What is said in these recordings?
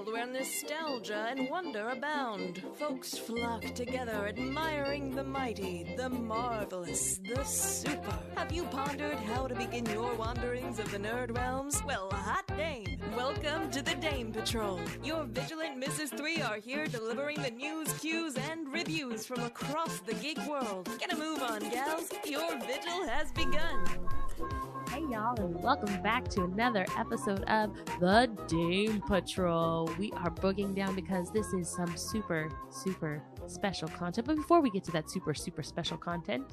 world where nostalgia and wonder abound. Folks flock together, admiring the mighty, the marvelous, the super. Have you pondered how to begin your wanderings of the nerd realms? Well, hot dame! Welcome to the Dame Patrol. Your vigilant Mrs. 3 are here delivering the news, cues, and reviews from across the geek world. Get a move on, gals. Your vigil has begun. Hey y'all, and welcome back to another episode of the Dame Patrol. We are booging down because this is some super special content. But before we get to that super special content,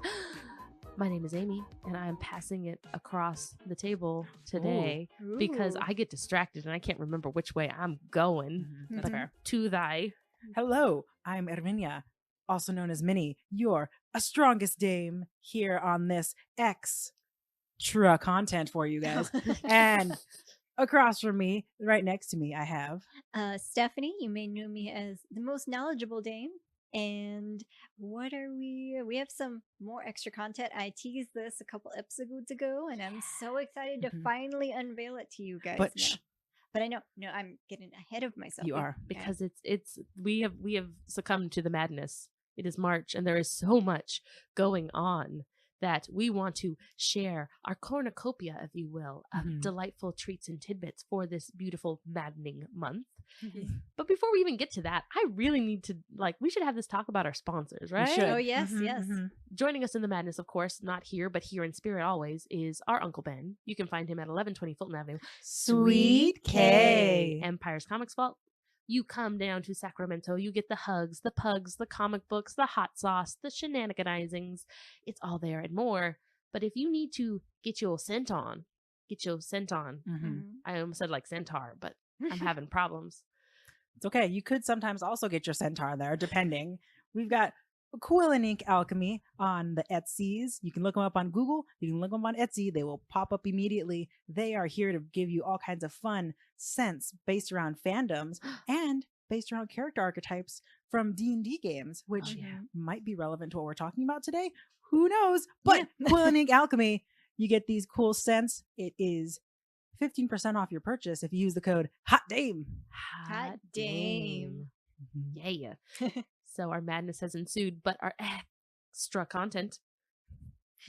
my name is Amy, and I am passing it across the table today because I get distracted and I can't remember which way I'm going. That's fair. To thy. Hello, I'm Erminia, also known as Minnie, your strongest dame here on this extra content for you guys. And across from me, right next to me, I have Stephanie. You may know me as the most knowledgeable dame. And what are we? We have some more extra content. I teased this a couple episodes ago, and I'm so excited to finally unveil it to you guys. But I know, I'm getting ahead of myself. You are, because we have succumbed to the madness. It is March, and there is so much going on that we want to share our cornucopia, if you will, of delightful treats and tidbits for this beautiful, maddening month. But before we even get to that, I really need to, we should have this talk about our sponsors, right? We should. Oh, yes, yes. Joining us in the madness, of course, not here, but here in spirit always, is our Uncle Ben. You can find him at 1120 Fulton Avenue. Sweet K. Empire's Comics Vault. You come down to Sacramento, you get the hugs, the pugs, the comic books, the hot sauce, the shenaniganizings. It's all there and more. But if you need to get your scent on. I almost said like centaur, but I'm having problems. It's okay. You could sometimes also get your centaur there, depending. We've got Quill and Ink Alchemy on the Etsy's. You can look them up on Google. You can look them up on Etsy. They will pop up immediately. They are here to give you all kinds of fun scents based around fandoms and based around character archetypes from D&D games, which might be relevant to what we're talking about today. Who knows? But Quill and Ink Alchemy, you get these cool scents. It is 15% off your purchase if you use the code HOTDAME. Hot dame. Yeah. So our madness has ensued, but our extra content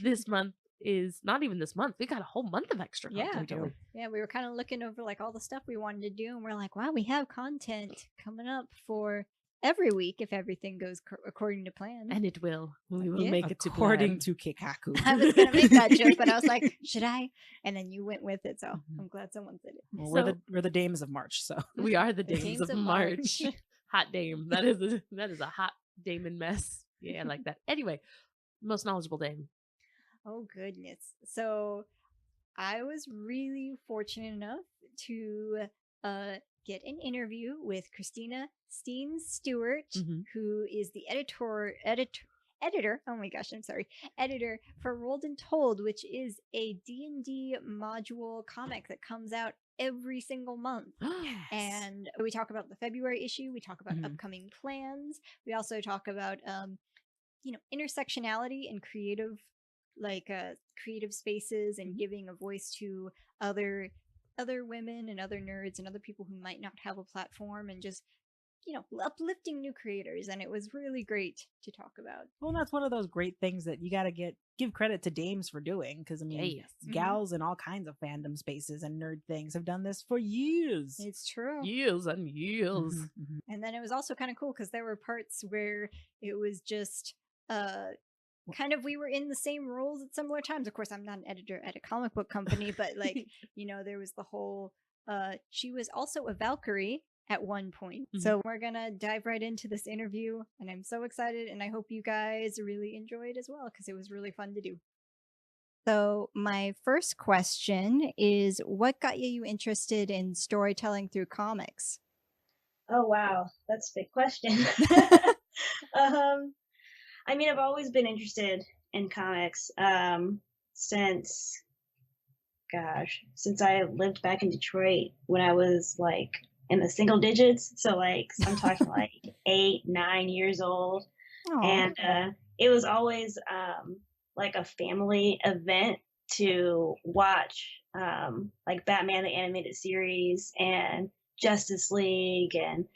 this month is not even this month. We got a whole month of extra content. Yeah, we were kind of looking over all the stuff we wanted to do, and we're like, wow, we have content coming up for every week if everything goes according to plan. And it will. We will make it to according to Kikaku. I was going to make that joke, but I was like, should I? And then you went with it, so I'm glad someone said it. Well, we're the dames of March, so we are the dames of March. Hot dame. That is a hot Damon mess. Yeah, I like that. Anyway, most knowledgeable dame. Oh, goodness. So I was really fortunate enough to get an interview with Christina Steenz Stewart, who is the editor. Oh my gosh, I'm sorry. Editor for Rolled and Told, which is a D&D module comic that comes out every single month. And we talk about the February issue. We talk about upcoming plans. We also talk about, intersectionality and creative spaces and giving a voice to other women and other nerds and other people who might not have a platform, and just uplifting new creators. And it was really great to talk about. Well, that's one of those great things that you got to give credit to dames for doing, because gals in all kinds of fandom spaces and nerd things have done this for years. It's true. Years and years. And then it was also kind of cool because there were parts where it was just kind of, we were in the same roles at similar times. Of course, I'm not an editor at a comic book company, but there was the whole she was also a Valkyrie at one point. So we're gonna dive right into this interview, and I'm so excited, and I hope you guys really enjoy it as well, because it was really fun to do. So my first question is, what got you interested in storytelling through comics? Oh wow, that's a big question. I've always been interested in comics since I lived back in Detroit when I was in the single digits. So I'm talking 8, 9 years old. Aww. And it was always a family event to watch Batman the Animated Series and Justice League and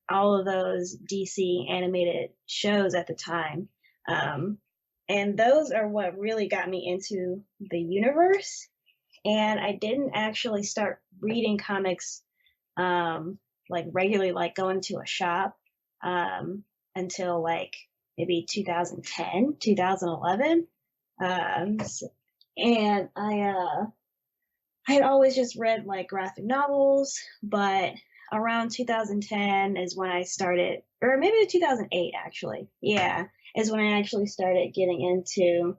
all of those DC animated shows at the time. And those are what really got me into the universe. And I didn't actually start reading comics like regularly, like going to a shop until like maybe 2010, 2011. And I had always just read like graphic novels, but around 2010 is when I started, or maybe 2008 actually. Yeah, is when I actually started getting into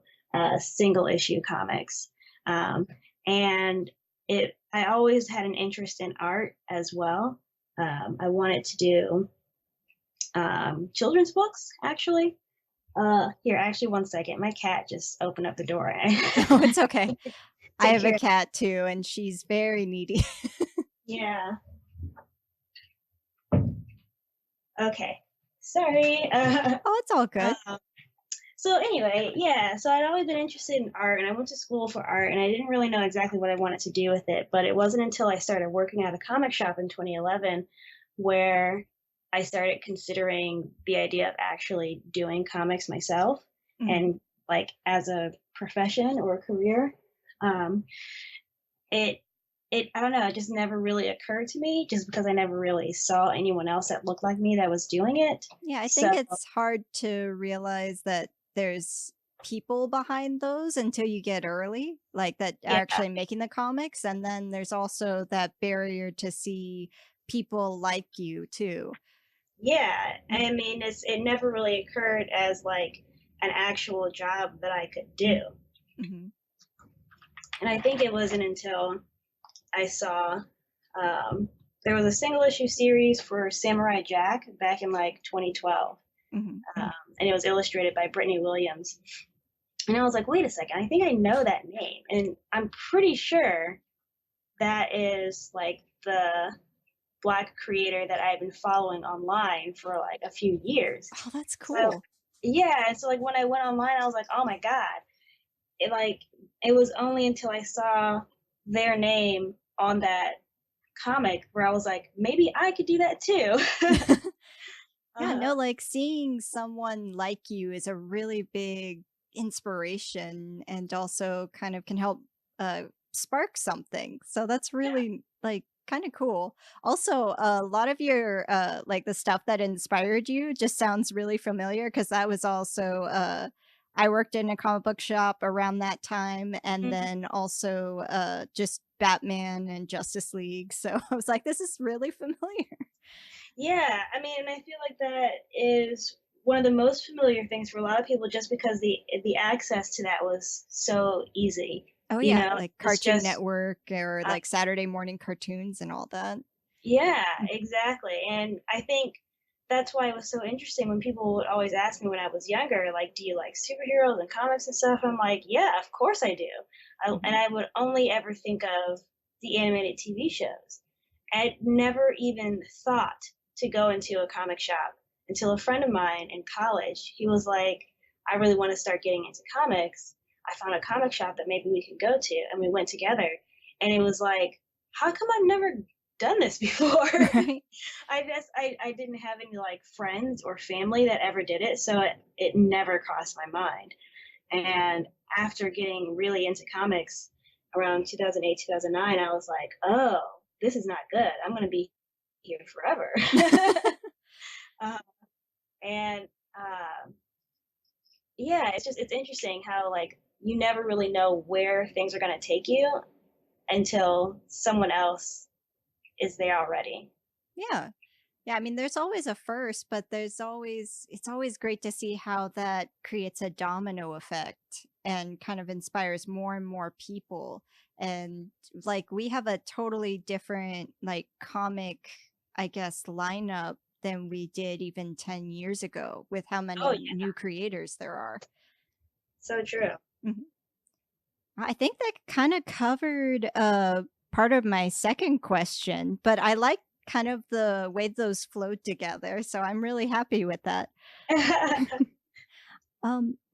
single issue comics. And I always had an interest in art as well. I wanted to do children's books actually. Here, actually, one second. My cat just opened up the door. Oh, it's okay. I have care. a cat too, and she's very needy. Yeah. Okay. Sorry. Oh, it's all good. So anyway, yeah. So I'd always been interested in art, and I went to school for art, and I didn't really know exactly what I wanted to do with it. But it wasn't until I started working at a comic shop in 2011 where I started considering the idea of actually doing comics myself and like as a profession or a career. I don't know, it just never really occurred to me just because I never really saw anyone else that looked like me that was doing it. Yeah, I think it's hard to realize that there's people behind those until you get early, like that are actually making the comics. And then there's also that barrier to see people like you too. Yeah, I mean, it never really occurred as like an actual job that I could do. Mm-hmm. And I think it wasn't until I saw there was a single issue series for Samurai Jack back in like 2012. Mm-hmm. And it was illustrated by Brittany Williams. And I was like, wait a second, I think I know that name. And I'm pretty sure that is like the Black creator that I've been following online for like a few years. Oh, that's cool. So, yeah. So like when I went online, I was like, oh my God. It was only until I saw their name on that comic where I was like, maybe I could do that too. Yeah, no, like seeing someone like you is a really big inspiration and also kind of can help spark something. So that's really like kind of cool. Also, a lot of your like the stuff that inspired you just sounds really familiar because that was also I worked in a comic book shop around that time, and then also just Batman and Justice League. So I was like, this is really familiar. Yeah, I mean, and I feel like that is one of the most familiar things for a lot of people just because the access to that was so easy. Oh yeah, like Cartoon Network or like Saturday morning cartoons and all that. Yeah, exactly. And I think that's why it was so interesting when people would always ask me when I was younger, like, do you like superheroes and comics and stuff? I'm like, yeah, of course I do. And I would only ever think of the animated TV shows. I never even thought to go into a comic shop until a friend of mine in college, he was like, I really want to start getting into comics. I found a comic shop that maybe we could go to, and we went together. And it was like, how come I've never done this before? Right. I guess I didn't have any like friends or family that ever did it, so it never crossed my mind. And after getting really into comics around 2008, 2009, I was like, oh, this is not good. I'm going to be here forever. Yeah, it's interesting how like you never really know where things are going to take you until someone else is there already. Yeah. Yeah, I mean there's always a first, but it's always great to see how that creates a domino effect and kind of inspires more and more people. And like we have a totally different like comic, I guess, lineup than we did even 10 years ago with how many new creators there are. So true. I think that kind of covered part of my second question, but I like kind of the way those flowed together, so I'm really happy with that.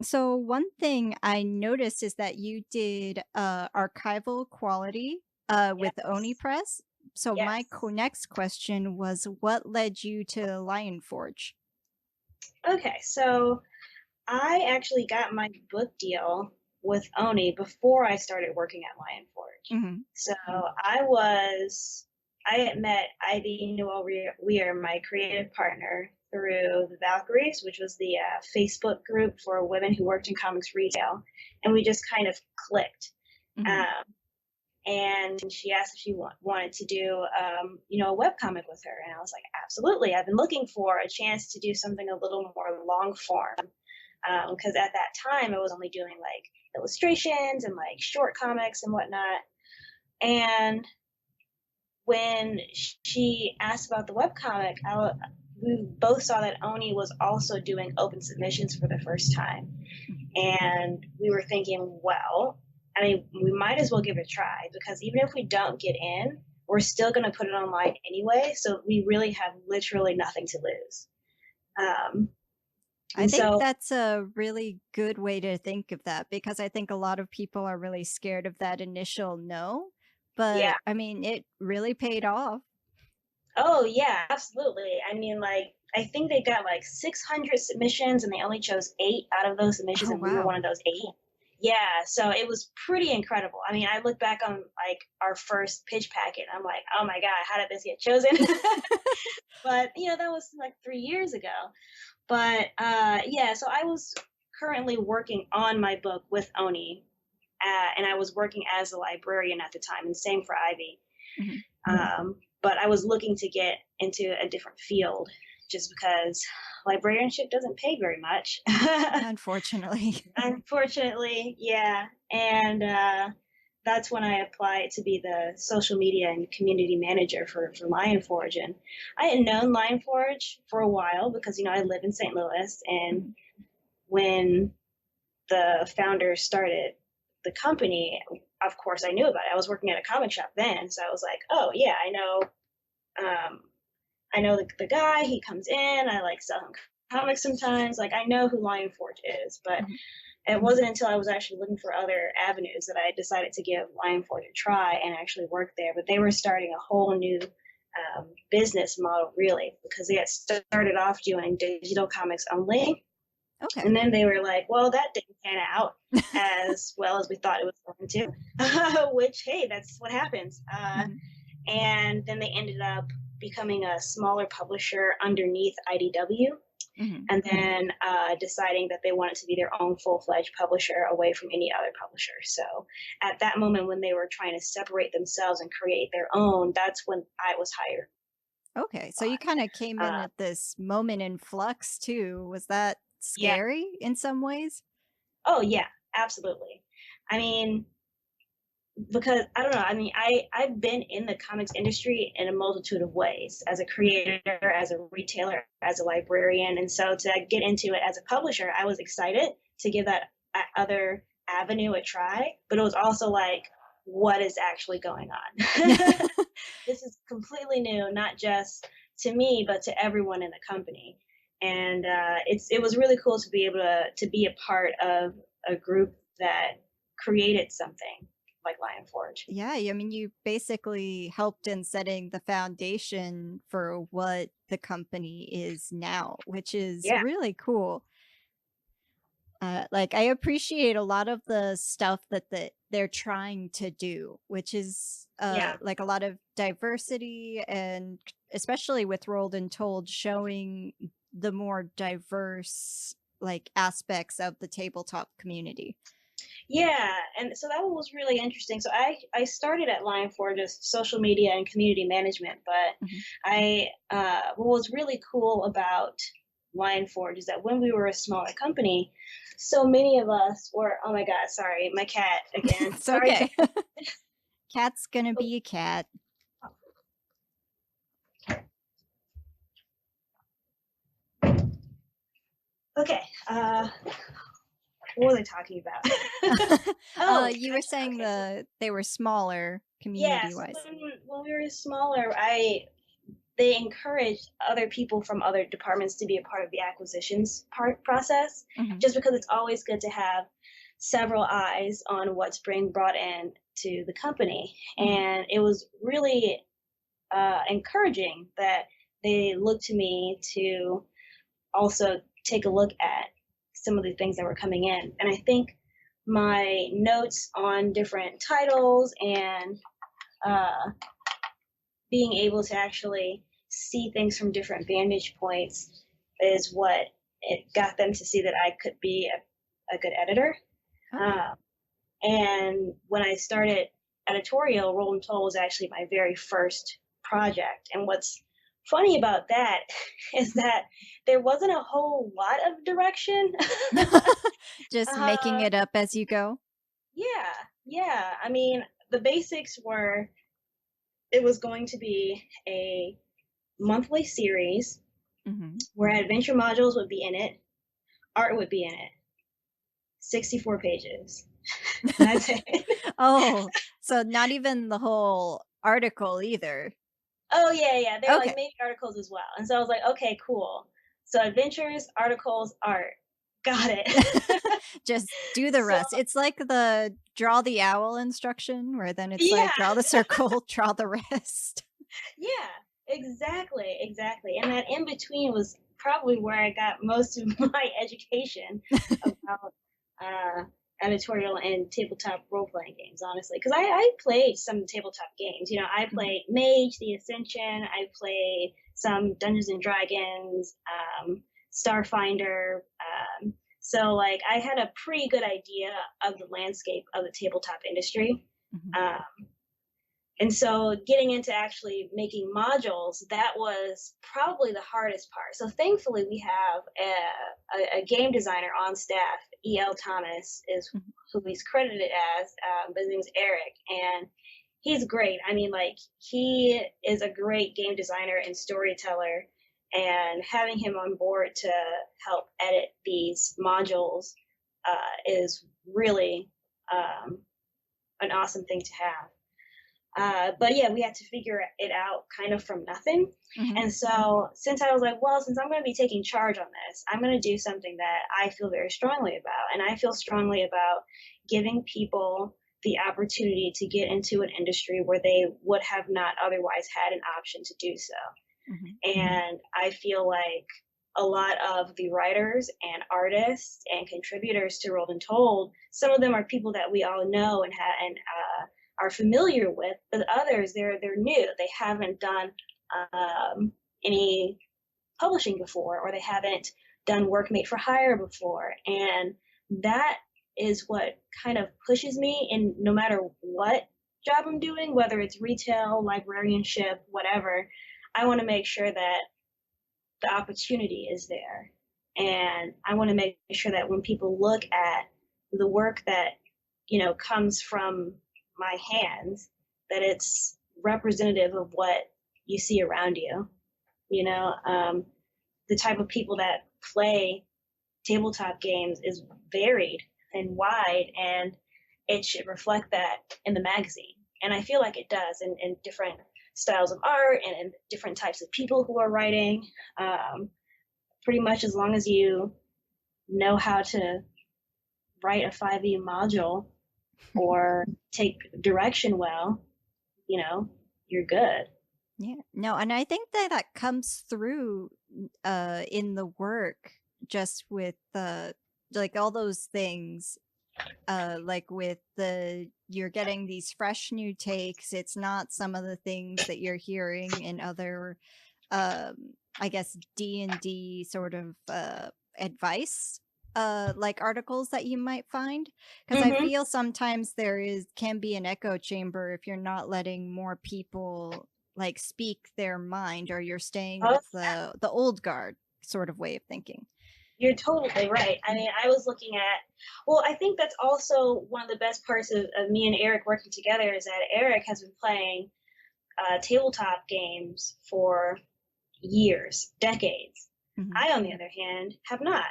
So one thing I noticed is that you did archival quality with Oni Press. So Yes. my next question was, what led you to Lionforge? Okay, so I actually got my book deal with Oni before I started working at Lionforge. Mm-hmm. So I had met Ivy Noel Weir, my creative partner, through the Valkyries, which was the Facebook group for women who worked in comics retail, and we just kind of clicked. Mm-hmm. And she asked if she wanted to do, a webcomic with her, and I was like, absolutely. I've been looking for a chance to do something a little more long form, because at that time I was only doing like illustrations and like short comics and whatnot. And when she asked about the webcomic, we both saw that Oni was also doing open submissions for the first time. And we were thinking, well, I mean, we might as well give it a try, because even if we don't get in, we're still going to put it online anyway. So we really have literally nothing to lose. I think that's a really good way to think of that, because I think a lot of people are really scared of that initial no. But yeah. I mean, it really paid off. Oh, yeah, absolutely. I mean, like, I think they got like 600 submissions and they only chose 8 out of those submissions, and we were one of those 8. Yeah, so it was pretty incredible. I mean, I look back on like our first pitch packet and I'm like, oh my God, how did this get chosen? But, that was like 3 years ago. But yeah, so I was currently working on my book with Oni, and I was working as a librarian at the time, and same for Ivy. Mm-hmm. But I was looking to get into a different field, just because librarianship doesn't pay very much. Unfortunately. Unfortunately, yeah. And that's when I applied to be the social media and community manager for Lionforge. And I had known Lionforge for a while because, I live in St. Louis. And when the founders started the company, of course I knew about it. I was working at a comic shop then. So I was like, oh yeah, I know the guy, he comes in, I like sell him comics sometimes. Like, I know who Lionforge is, but it wasn't until I was actually looking for other avenues that I decided to give Lionforge a try and actually work there. But they were starting a whole new business model, really, because they had started off doing digital comics only. Okay. And then they were like, well, that didn't pan out as well as we thought it was going to, which, hey, that's what happens. And then they ended up becoming a smaller publisher underneath IDW. And then deciding that they wanted to be their own full-fledged publisher away from any other publisher. So at that moment, when they were trying to separate themselves and create their own, that's when I was hired. Okay, so you kind of came in at this moment in flux too. Was that scary in some ways? Oh, yeah, absolutely. I mean, because I don't know, I mean, I've been in the comics industry in a multitude of ways, as a creator, as a retailer, as a librarian. And so to get into it as a publisher, I was excited to give that other avenue a try. But it was also like, what is actually going on? This is completely new, not just to me, but to everyone in the company. And it was really cool to be able to be a part of a group that created something like Lionforge. Yeah, I mean, you basically helped in setting the foundation for what the company is now, which is really cool. Like, I appreciate a lot of the stuff that they're trying to do, which is like a lot of diversity, and especially with Rolled and Told, showing the more diverse like aspects of the tabletop community. Yeah, and so that was really interesting. So I started at Lionforge as social media and community management, but what was really cool about Lionforge is that when we were a smaller company, so many of us were, oh my God, sorry, my cat again. It's okay. Cat's gonna be a cat. Okay, what was I talking about? You were saying they were smaller community-wise. Yes, when we were smaller, they encouraged other people from other departments to be a part of the acquisitions process, just because it's always good to have several eyes on what's being brought in to the company. And it was really encouraging that they looked to me to also take a look at some of the things that were coming in. And I think my notes on different titles and being able to actually see things from different vantage points is what it got them to see that I could be a good editor. And when I started editorial, Roll and Toll was actually my very first project. And what's funny about that is that there wasn't a whole lot of direction. Just making it up as you go. Yeah. I mean, the basics were, it was going to be a monthly series where adventure modules would be in it, art would be in it, 64 pages. That's it. Oh, so not even the whole article either. Oh, yeah. They're like maybe articles as well. And so I was like, okay, cool. So adventures, articles, art. Got it. Just do the rest. It's like the draw the owl instruction where then it's like draw the circle, draw the rest. Yeah, exactly. And that in between was probably where I got most of my education about editorial and tabletop role-playing games, honestly. Because I played some tabletop games. You know, I played Mage, The Ascension. I played some Dungeons and Dragons, Starfinder. So, like, I had a pretty good idea of the landscape of the tabletop industry. And so getting into actually making modules, that was probably the hardest part. So thankfully we have a game designer on staff, E.L. Thomas is who he's credited as, but his name is Eric. And he's great. I mean, like, he is a great game designer and storyteller. And having him on board to help edit these modules is really an awesome thing to have. But yeah, we had to figure it out kind of from nothing. And so since I was like, well, since I'm going to be taking charge on this, I'm going to do something that I feel very strongly about. And I feel strongly about giving people the opportunity to get into an industry where they would have not otherwise had an option to do so. And I feel like a lot of the writers and artists and contributors to Rolled and Told, some of them are people that we all know and are familiar with, but others, they're new. They haven't done any publishing before, or they haven't done work made for hire before. And that is what kind of pushes me in no matter what job I'm doing, whether it's retail, librarianship, whatever. I want to make sure that the opportunity is there. And I want to make sure that when people look at the work that, you know, comes from my hands, that it's representative of what you see around you. You know, the type of people that play tabletop games is varied and wide, and it should reflect that in the magazine. And I feel like it does in different styles of art and in different types of people who are writing. Pretty much as long as you know how to write a 5e module or take direction well, you know, you're good. Yeah, no, and I think that comes through in the work, just with like all those things, like with you're getting these fresh new takes. It's not some of the things that you're hearing in other, I guess, D&D sort of advice, like articles that you might find, because I feel sometimes can be an echo chamber if you're not letting more people like speak their mind, or you're staying with the old guard sort of way of thinking. You're totally right. I mean, I was looking at, well, I think that's also one of the best parts of me and Eric working together is that Eric has been playing tabletop games for years, decades. I, on the other hand, have not.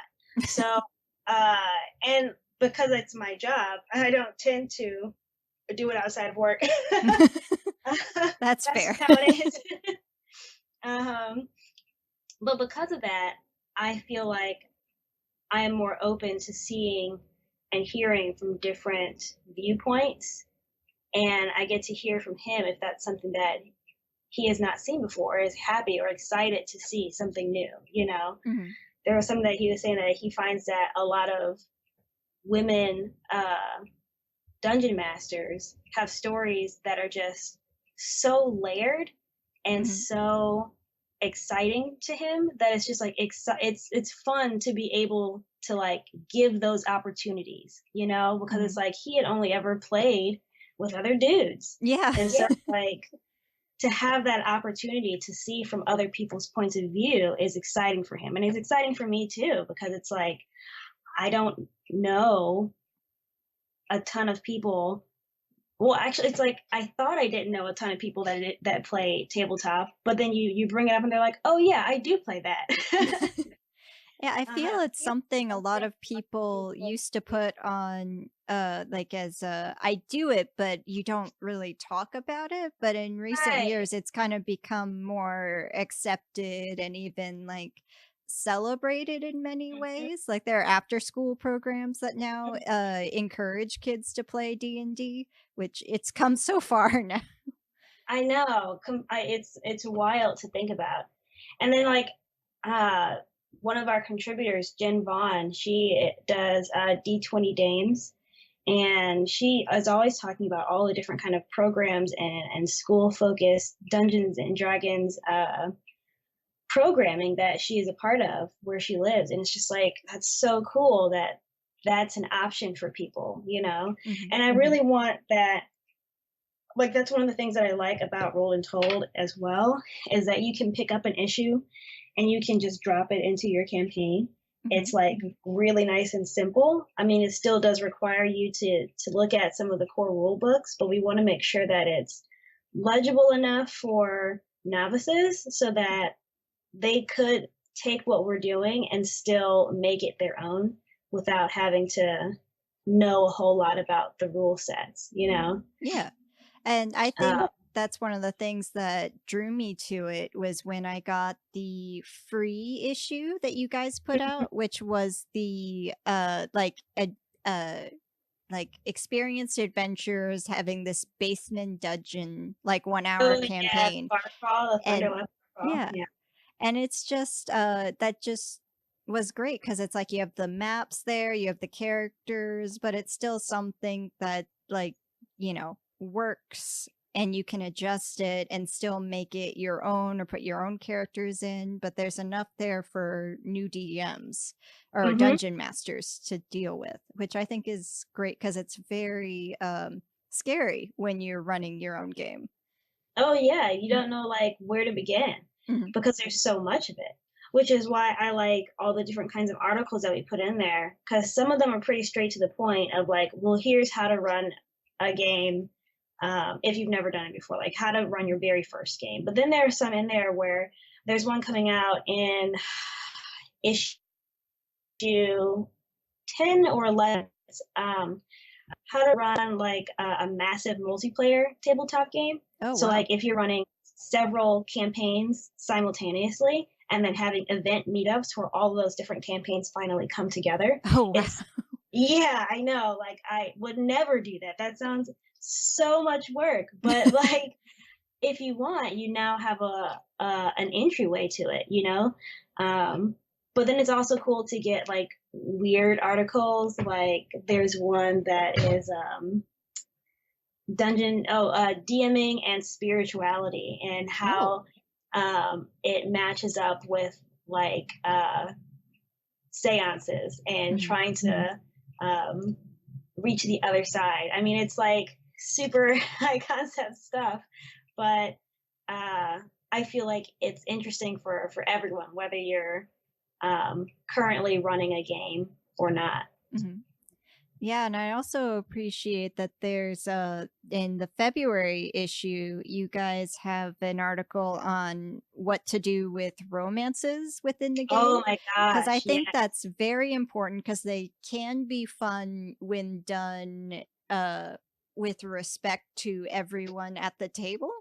So, and because it's my job, I don't tend to do it outside of work. That's fair. How it is. But because of that, I feel like I am more open to seeing and hearing from different viewpoints, and I get to hear from him if that's something that he has not seen before, or is happy or excited to see something new, you know? Mm-hmm. There was something that he was saying that he finds that a lot of women dungeon masters have stories that are just so layered and Mm-hmm. so exciting to him that it's just like it's fun to be able to like give those opportunities, you know, because it's like he had only ever played with other dudes. Yeah. And so like to have that opportunity to see from other people's points of view is exciting for him. And it's exciting for me too, because it's like I don't know a ton of people. Well, actually, it's like I thought I didn't know a ton of people that play tabletop, but then you bring it up and they're like, "Oh yeah, I do play that." Yeah, I feel it's something a lot of people used to put on like as I do it, but you don't really talk about it. But in recent Right. years, it's kind of become more accepted and even like celebrated in many ways. Like there are after school programs that now encourage kids to play D&D, which it's come so far now. I know. It's wild to think about. And then like one of our contributors, Jen Vaughn, she does D20 Dames, and she is always talking about all the different kind of programs and school focused Dungeons and Dragons programming that she is a part of where she lives. And it's just like, that's so cool that that's an option for people, you know? And I really want that. Like, that's one of the things that I like about Rolled and Told as well, is that you can pick up an issue and you can just drop it into your campaign. It's like really nice and simple. I mean, it still does require you to look at some of the core rule books, but we want to make sure that it's legible enough for novices so that they could take what we're doing and still make it their own without having to know a whole lot about the rule sets, you know? Yeah. And I think that's one of the things that drew me to it was when I got the free issue that you guys put out, which was the like experienced adventures having this basement dungeon like 1 hour campaign. Yeah. And it's just that just was great because it's like you have the maps there, you have the characters, but it's still something that like, you know, works and you can adjust it and still make it your own or put your own characters in, but there's enough there for new DMs or dungeon masters to deal with, which I think is great because it's very scary when you're running your own game. Oh yeah, you don't know like where to begin because there's so much of it, which is why I like all the different kinds of articles that we put in there, because some of them are pretty straight to the point of like, well, here's how to run a game if you've never done it before, like how to run your very first game. But then there are some in there where there's one coming out in issue 10 or 11, how to run like a massive multiplayer tabletop game. So like if you're running several campaigns simultaneously and then having event meetups where all of those different campaigns finally come together. Oh, wow. Yeah, I know. Like I would never do that. That sounds so much work. But like if you want, you now have an entryway to it, you know? But then it's also cool to get like weird articles. Like there's one that is DMing and spirituality and how it matches up with like seances and trying to reach the other side. I mean, it's like super high concept stuff, but I feel like it's interesting for everyone, whether you're currently running a game or not. Yeah, and I also appreciate that there's in the February issue, you guys have an article on what to do with romances within the game. Oh my gosh. Because I think that's very important because they can be fun when done with respect to everyone at the table.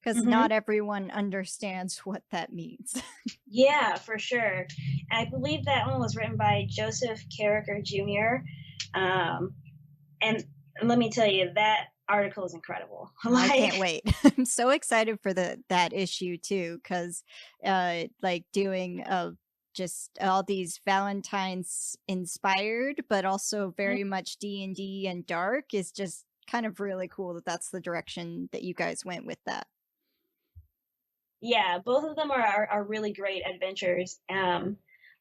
Because not everyone understands what that means. Yeah, for sure. I believe that one was written by Joseph Carricker Jr. And let me tell you, that article is incredible. I can't wait. I'm so excited for that issue too, because like doing just all these Valentine's inspired, but also very much D&D and dark is just kind of really cool that that's the direction that you guys went with that. Yeah, both of them are really great adventures.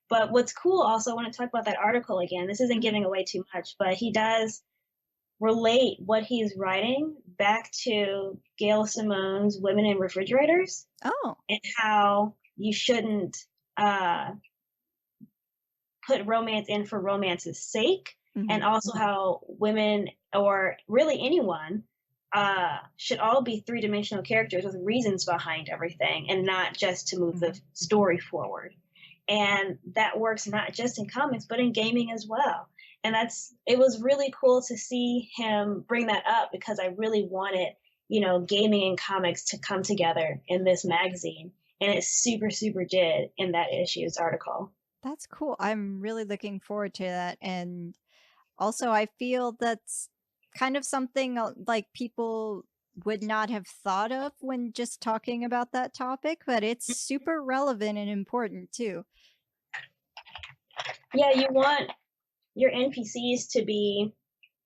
But what's cool also, I want to talk about that article again. This isn't giving away too much, but he does relate what he's writing back to Gail Simone's Women in Refrigerators. Oh. And how you shouldn't put romance in for romance's sake. Mm-hmm. And also how women, or really anyone, should all be three-dimensional characters with reasons behind everything and not just to move the story forward. And that works not just in comics, but in gaming as well. And it was really cool to see him bring that up, because I really wanted, gaming and comics to come together in this magazine. And it super, super did in that issue's article. That's cool. I'm really looking forward to that. And also, I feel that's kind of something like people would not have thought of when just talking about that topic, but it's super relevant and important too. Yeah, you want your NPCs to be,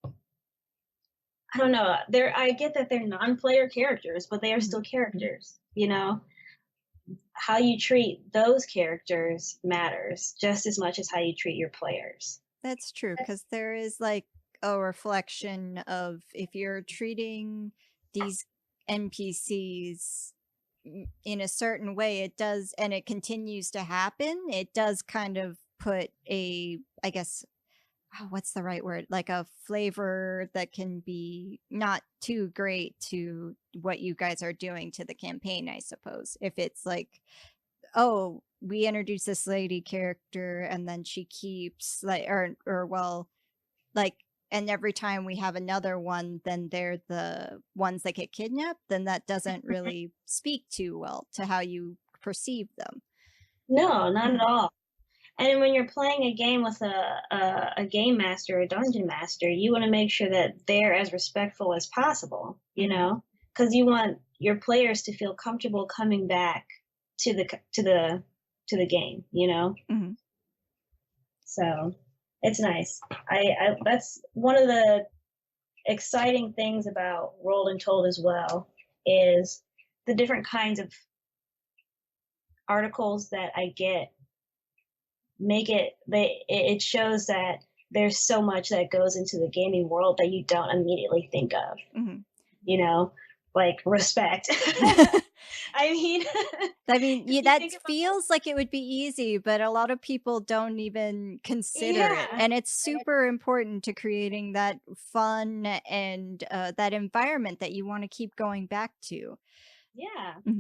I don't know, I get that they're non-player characters, but they are still characters, How you treat those characters matters just as much as how you treat your players. That's true, because there is like a reflection of, if you're treating these NPCs in a certain way, it does, and it continues to happen, it does kind of put I guess, what's the right word? Like a flavor that can be not too great to what you guys are doing to the campaign, I suppose. If it's like, oh, we introduce this lady character and then she keeps and every time we have another one, then they're the ones that get kidnapped, then that doesn't really speak too well to how you perceive them. No, not at all. And when you're playing a game with a game master, a dungeon master, you want to make sure that they're as respectful as possible, because you want your players to feel comfortable coming back to the game, Mm-hmm. So it's nice. I that's one of the exciting things about Rolled and Told as well, is the different kinds of articles that I get. It shows that there's so much that goes into the gaming world that you don't immediately think of. Mm-hmm. Like respect. I mean, that feels like it would be easy, but a lot of people don't even consider it. And it's super important to creating that fun and that environment that you want to keep going back to. Yeah. Mm-hmm.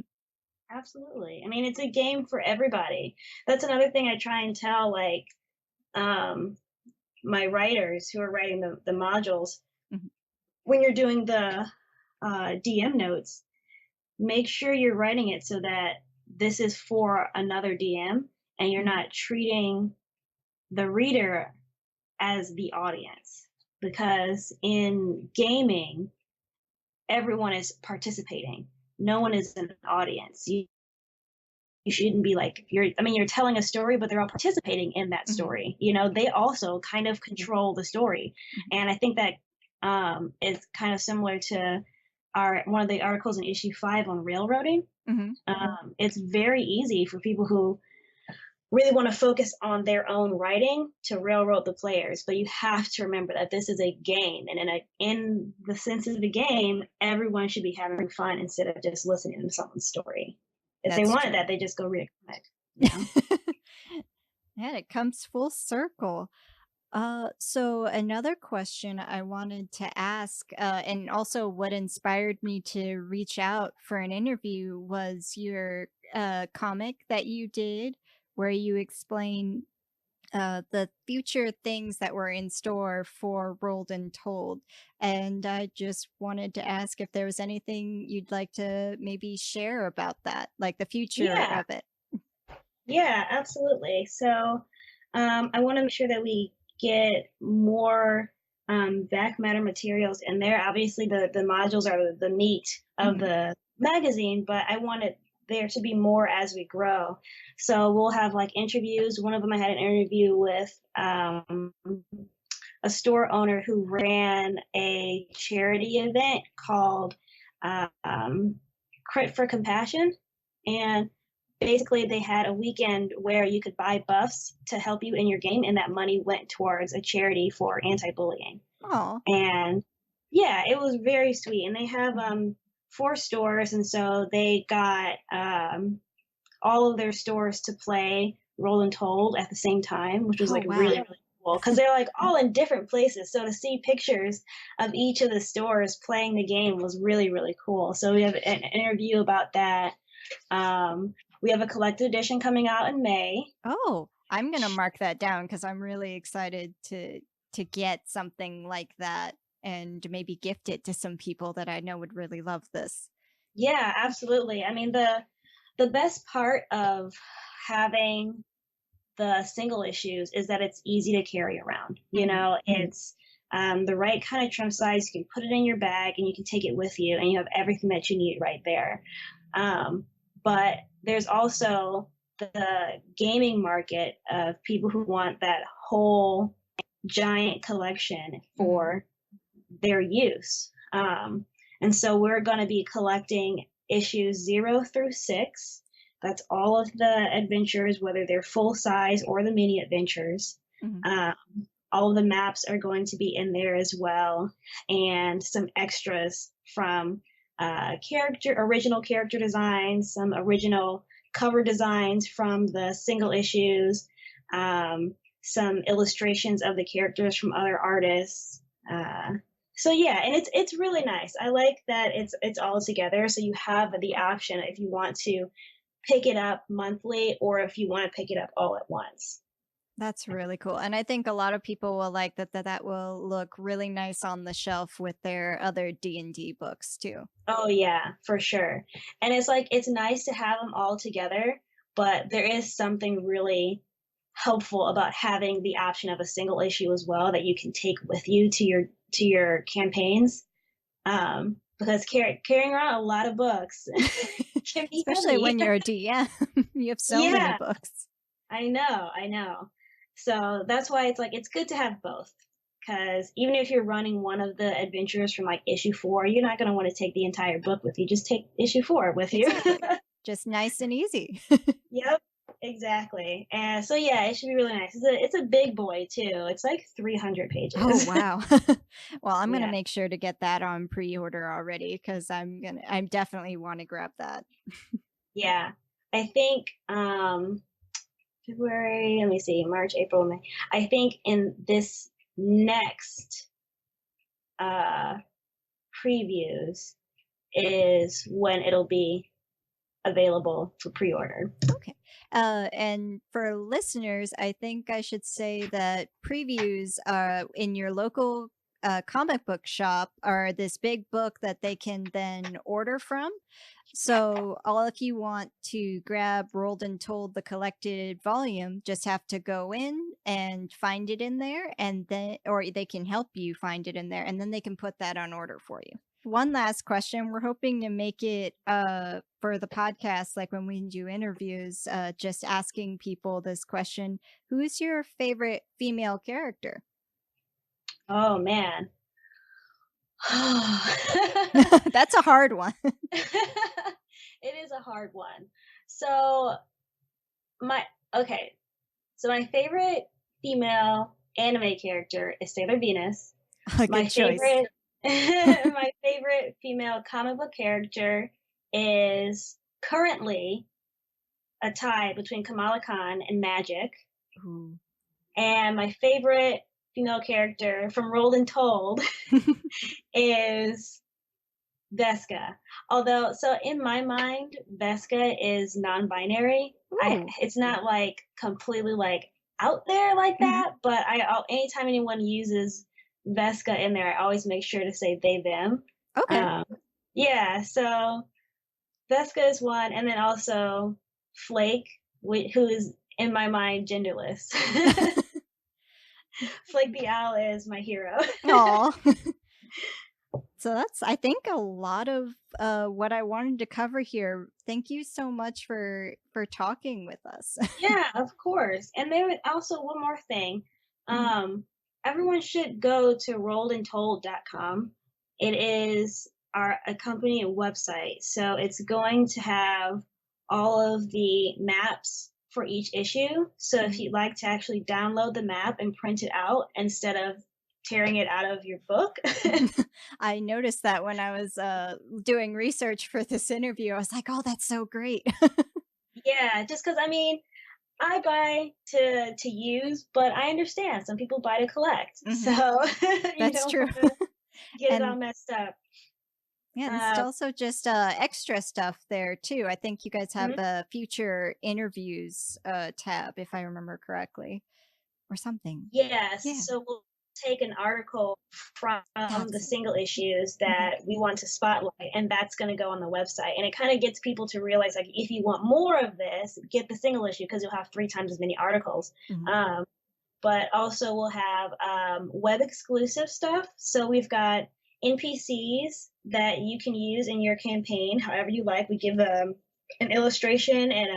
Absolutely. I mean, it's a game for everybody. That's another thing I try and tell, my writers who are writing the modules. Mm-hmm. When you're doing the DM notes, make sure you're writing it so that this is for another DM and you're not treating the reader as the audience. Because in gaming, everyone is participating. No one is an audience. You shouldn't be like, you're telling a story, but they're all participating in that story. They also kind of control the story. And I think that is kind of similar to one of the articles in issue 5 on railroading. It's very easy for people who really want to focus on their own writing to railroad the players, but you have to remember that this is a game, and in the sense of the game, everyone should be having fun instead of just listening to someone's story. If they wanted that, they just go read a comic. And it comes full circle. So another question I wanted to ask, and also what inspired me to reach out for an interview, was your comic that you did, where you explain the future things that were in store for Rolled and Told. And I just wanted to ask if there was anything you'd like to maybe share about that, like the future of it. Yeah, absolutely. So I want to make sure that we get more back matter materials in there. Obviously, the modules are the meat of the magazine, but I wanted there to be more as we grow. So we'll have like interviews. One of them I had an interview with a store owner who ran a charity event called Crit for Compassion. And basically they had a weekend where you could buy buffs to help you in your game, and that money went towards a charity for anti-bullying. Oh. And yeah, it was very sweet. And they have 4 stores, and so they got all of their stores to play Roll and Told at the same time, which was really, really cool, because they're like all in different places. So to see pictures of each of the stores playing the game was really, really cool. So we have an interview about that. We have a collected edition coming out in May. Oh, I'm gonna mark that down because I'm really excited to get something like that and maybe gift it to some people that I know would really love this. Yeah, absolutely. I mean, the best part of having the single issues is that it's easy to carry around. You know, it's the right kind of trim size. You can put it in your bag and you can take it with you, and you have everything that you need right there. But there's also the gaming market of people who want that whole giant collection for their use. And so we're going to be collecting issues 0 through 6. That's all of the adventures, whether they're full size or the mini adventures. All of the maps are going to be in there as well, and some extras from original character designs, some original cover designs from the single issues, some illustrations of the characters from other artists. So yeah, and it's really nice. I like that it's all together, so you have the option if you want to pick it up monthly or if you want to pick it up all at once. That's really cool. And I think a lot of people will like that will look really nice on the shelf with their other D&D books too. Oh yeah, for sure. And it's nice to have them all together, but there is something really helpful about having the option of a single issue as well that you can take with you to your campaigns. Because carrying around a lot of books can be especially heavy. when you're a DM. You have so many books. I know. So that's why it's good to have both, because even if you're running one of the adventures from like issue 4, you're not going to want to take the entire book with you. Just take issue 4 with you. Just nice and easy. Yep, exactly. And so yeah, it should be really nice. It's a big boy too. It's like 300 pages. Oh wow. Well, I'm gonna make sure to get that on pre-order already, because I definitely want to grab that. Yeah, I think February, let me see, March, April, May. I think in this next previews is when it'll be available for pre-order. Okay. And for listeners, I think I should say that previews in your local comic book shop are this big book that they can then order from. So if you want to grab Rolled and Told the collected volume, just have to go in and find it in there, and then, or they can help you find it in there, and then they can put that on order for you. One last question. We're hoping to make it for the podcast, like when we do interviews, just asking people this question: who's your favorite female character? Oh man. That's a hard one. It is a hard one. So my favorite female anime character is Sailor Venus. My favorite my favorite female comic book character is currently a tie between Kamala Khan and Magic. Ooh. And my favorite female character from Rolled and Told is Vesca. Although, so in my mind, Vesca is non-binary. It's not like completely like out there like that, but anytime anyone uses Vesca in there, I always make sure to say they, them. Okay. Yeah, so Vesca is one, and then also Flake, who is in my mind genderless. Flick the Owl is my hero. Aw. So that's, I think, a lot of what I wanted to cover here. Thank you so much for talking with us. Yeah, of course. And there was also one more thing. Everyone should go to rolledandtold.com. It is a company website. So it's going to have all of the maps for each issue. So if you'd like to actually download the map and print it out instead of tearing it out of your book. I noticed that when I was doing research for this interview. I was like, oh, that's so great. Yeah, just because, I mean, I buy to use, but I understand some people buy to collect. So that's true. Get it all messed up. Yeah, there's also just extra stuff there too. I think you guys have a future interviews tab, if I remember correctly, or something. Yes. Yeah. So we'll take an article from the single issues that we want to spotlight, and that's going to go on the website. And it kind of gets people to realize, like, if you want more of this, get the single issue because you'll have 3 times as many articles. But also we'll have web exclusive stuff. So we've got NPCs that you can use in your campaign however you like. We give them an illustration and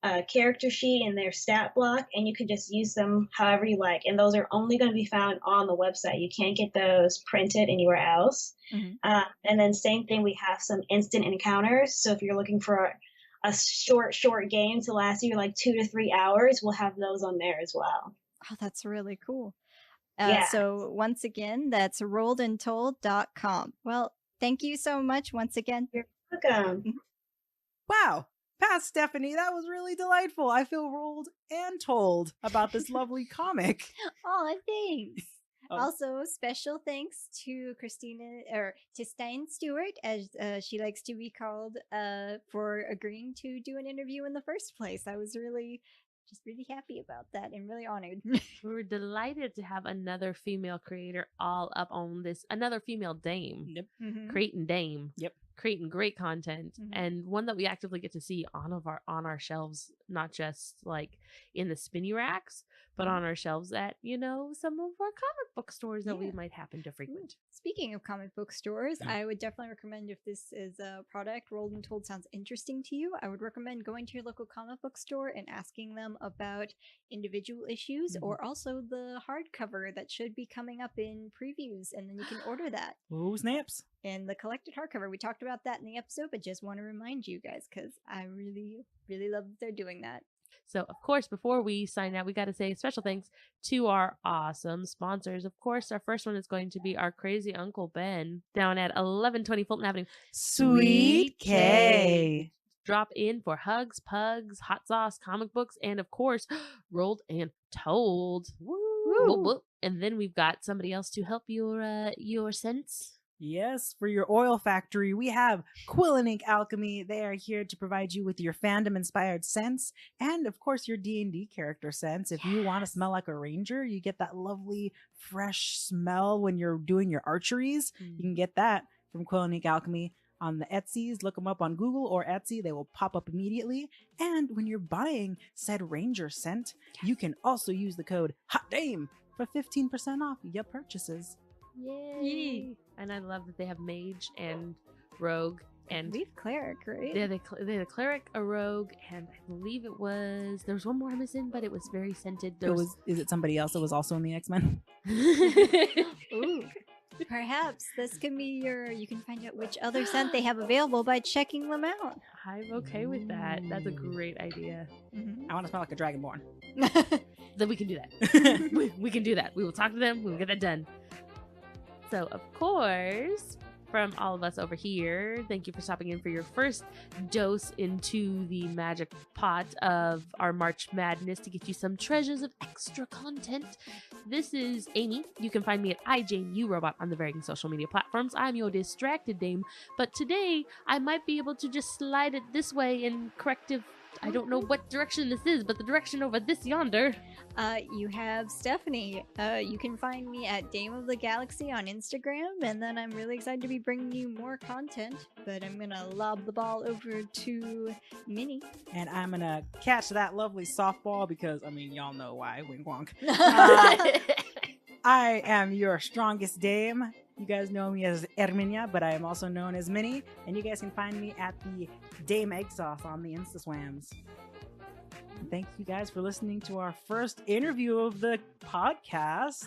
a character sheet in their stat block, and you can just use them however you like. And those are only going to be found on the website. You can't get those printed anywhere else. And then same thing, we have some instant encounters. So if you're looking for a short game to last you like 2 to 3 hours, we'll have those on there as well. Oh, that's really cool. So once again, that's rolledandtold.com. Well, thank you so much once again. You're welcome. Wow. Pass, Stephanie. That was really delightful. I feel rolled and told about this lovely comic. Oh, thanks. Also, special thanks to Christina, or to Stewart, as she likes to be called, for agreeing to do an interview in the first place. I was really happy about that and really honored. We're delighted to have another female creator all up on this, another female dame. Yep. Creating dame. Yep. Creating great content, and one that we actively get to see on our shelves, not just like in the spinny racks, but on our shelves at, you know, some of our comic book stores that we might happen to frequent. Speaking of comic book stores, I would definitely recommend, if this is a product Rolled and Told sounds interesting to you, I would recommend going to your local comic book store and asking them about individual issues or also the hardcover that should be coming up in previews, and then you can order that. Oh, snaps. And the collected hardcover, we talked about that in the episode, but just want to remind you guys because I really, really love that they're doing that. So, of course, before we sign out, we got to say special thanks to our awesome sponsors. Of course, our first one is going to be our crazy Uncle Ben down at 1120 Fulton Avenue. Sweet K. Drop in for hugs, pugs, hot sauce, comic books, and of course, Rolled and Told. Woo! Whoop, whoop. And then we've got somebody else to help your scents. Yes, for your oil factory, we have Quill and Ink Alchemy. They are here to provide you with your fandom-inspired scents and, of course, your D&D character scents. If you want to smell like a ranger, you get that lovely, fresh smell when you're doing your archeries. You can get that from Quill and Ink Alchemy on the Etsy's. Look them up on Google or Etsy. They will pop up immediately. And when you're buying said ranger scent, you can also use the code HOTDAME for 15% off your purchases. Yay! And I love that they have mage and rogue, and we have cleric, right? They have a cleric, a rogue, and I believe there was one more I'm missing, but it was very scented. Is it somebody else that was also in the X-Men? Ooh. Perhaps this can be you can find out which other scent they have available by checking them out. I'm okay with that. That's a great idea. I want to smell like a dragonborn. Then we can do that. we can do that. We will talk to them. We will get that done. So, of course, from all of us over here, thank you for stopping in for your first dose into the magic pot of our March Madness to get you some treasures of extra content. This is Amy. You can find me at iJaneURobot on the varying social media platforms. I'm your distracted dame, but today I might be able to just slide it this way in corrective. I don't know what direction this is, but the direction over this yonder. You have Stephanie. You can find me at Dame of the Galaxy on Instagram, and then I'm really excited to be bringing you more content, but I'm going to lob the ball over to Minnie. And I'm going to catch that lovely softball because, I mean, y'all know why. Wink wonk. I am your strongest dame. You guys know me as Erminia, but I am also known as Minnie. And you guys can find me at the Dame Egg Sauce on the Instaswams. Thank you guys for listening to our first interview of the podcast.